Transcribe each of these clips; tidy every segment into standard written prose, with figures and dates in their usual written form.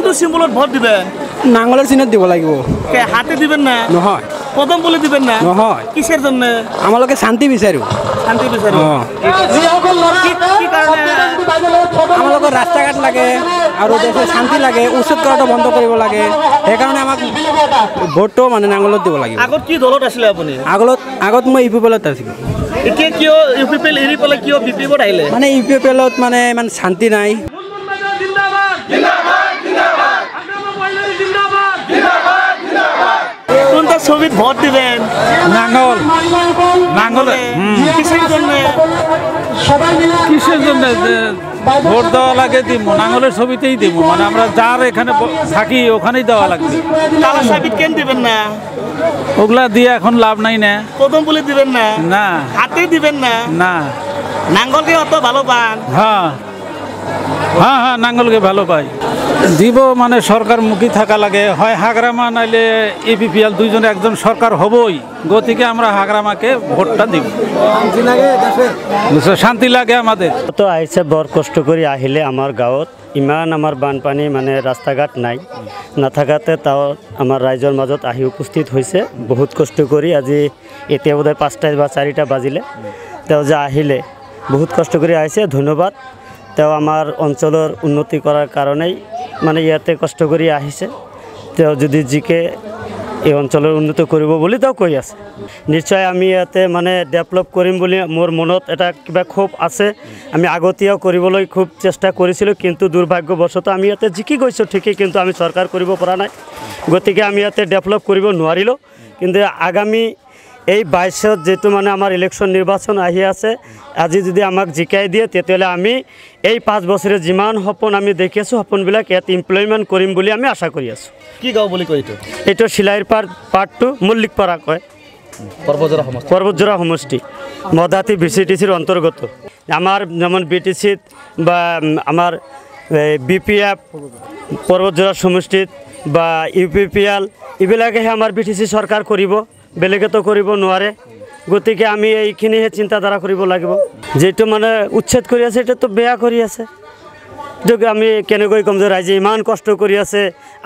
কোনটো সিম্বলত ভোট দিবেন নাঙলের চিহ্নত দিব লাগিব কে হাতে দিবেন না নহয় কদম বলে দিবেন না নহয় কিসের জন্য আমালোকে শান্তি বিচাৰো শান্তি বিচাৰো কি কাৰণে আমালোকৰ ৰাস্তা ঘাট লাগে আৰু দেশৰ শান্তি লাগে উচ্ছেদ কৰাটো বন্ধ কৰিব লাগে সেইকাৰণে আমাক ভোটটো মানে নাঙলত দিব লাগিব আগত কি দলত আছিলে আপুনি আগত মই ইউপিপিএলত আছিলোঁ এতিয়া কিয় ইউপিপিএল এৰি পেলাই কিয় বিপিএলত আহিলে মানে ইউপিপিএলত মানে ইমান শান্তি নাই কোনটা ছবিত ভোট দিবেন নাঙ্গল কিসের জন্য কিসের জন্য ভোট দেওয়া লাগে দিব নাঙ্গলের ছবিতেই দিব মানে আমরা যার এখানে থাকি ওখানেই দেওয়া লাগবে কালা সাবিত কেন দিবেন না ওগুলা দিয়ে এখন লাভ নাই না কদম বলে দিবেন না না হাতে দিবেন না না নাঙ্গলকে অত ভালো পান হ্যাঁ হ্যাঁ হ্যাঁ নাঙ্গলকে ভালো পাই দিব মানে সরকার মুখী থাকা লাগে হয় হাগরামা নাইলে ইউপিপিএল দুইজনে একজন সরকার হবই গতিকে আমরা হাগরামাকে ভোটটা দিব শান্তি লাগে আমাদের তো আইছে বৰ কষ্ট কৰি আহিলে আমাৰ গাঁৱত ইমান আমাৰ বানপানী মানে ৰাস্তা ঘাট নাই নাথাকাতে তাও আমাৰ ৰাইজৰ মাজত আহি উপস্থিত হৈছে বহুত কষ্ট কৰি আজি এতিয়া বোধহয় 5টা বা 4টা বাজিলে তেওঁ যে আহিলে বহুত কষ্ট কৰি আহিছে ধন্যবাদ তেওঁ আমাৰ অঞ্চলৰ উন্নতি কৰাৰ কাৰণেই মানে ইয়াতে কষ্ট কৰি আহিছে তেওঁ যদি জিকে এই অঞ্চলৰ উন্নতি কৰিব বুলি তেওঁ কৈ আছে নিশ্চয় আমি ইয়াতে মানে ডেভেলপ কৰিম বুলি মোৰ মনত এটা কিবা খুব আছে আমি আগতীয়াও কৰিবলৈ খুব চেষ্টা কৰিছিলোঁ কিন্তু দুৰ্ভাগ্যবশতঃ আমি ইয়াতে জিকি গৈছোঁ ঠিকই কিন্তু আমি চৰকাৰ কৰিব পৰা নাই গতিকে আমি ইয়াতে ডেভেলপ কৰিব নোৱাৰিলোঁ কিন্তু আগামী এই 22ত যেটো মানে আমাৰ ইলেকশ্যন নিৰ্বাচন আহি আছে আজি যদি আমাক জিকাই দিয়ে তেতিয়াহ'লে আমি এই 5 বছৰে যিমান সপোন আমি দেখি আছোঁ সপোনবিলাক ইয়াত ইমপ্লয়মেণ্ট কৰিম বুলি আমি আশা কৰি আছোঁ কি গাঁও বুলি কয় এইটো শিলাইৰ পাৰ্টটো মল্লিকপাৰা কয় পৰ্বতজোৰা সমষ্টি মদাতি ভিচিটিচিৰ অন্তৰ্গত আমাৰ যেমন বিটিচিত বা আমাৰ বিপিএফ পৰ্বতজোৰা সমষ্টিত বা ইউপিপিএল এইবিলাকেহে আমাৰ বিটিচি চৰকাৰ কৰিব বেলেগে তো কৰিব নোৱাৰে গতিকে আমি এইখিনিহে চিন্তাধাৰা কৰিব লাগিব যেটো মানে উচ্ছেদ কৰি আছে এটা তো বেয়া কৰি আছে যদি আমি কেনেকৈ কম যে ৰাইজে ইমান কষ্ট কৰি আছে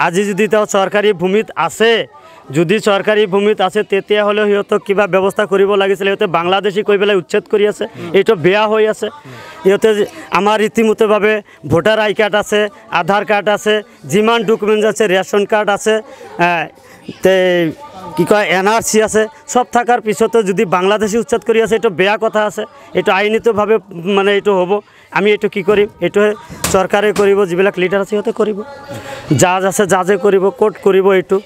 আজি যদি তেওঁ চৰকাৰী ভূমিত আছে যদি চৰকাৰী ভূমিত আছে তেতিয়াহ'লে সিহঁতক কিবা ব্যৱস্থা কৰিব লাগিছিল সিহঁতে বাংলাদেশী কৈ পেলাই উচ্ছেদ কৰি আছে এইটো বেয়া হৈ আছে সিহঁতে আমাৰ ইতিমধ্যেভাৱে ভোটাৰ আই কাৰ্ড আছে আধাৰ কাৰ্ড আছে যিমান ডকুমেণ্টছ আছে ৰেচন কাৰ্ড আছে তে কি কয় এনআৰসি আছে সব থাকাৰ পিছতো যদি বাংলাদেশি উচ্ছেদ কৰি আছে এটা বেয়া কথা আছে এটা আইনীতভাৱে মানে এইটো হ'ব আমি এইটো কি কৰিম এইটো চৰকাৰে কৰিব যিবিলাক লিডাৰ আছে সিহঁতে কৰিব জাজ আছে জাজে কৰিব কোৰ্ট কৰিব এইটো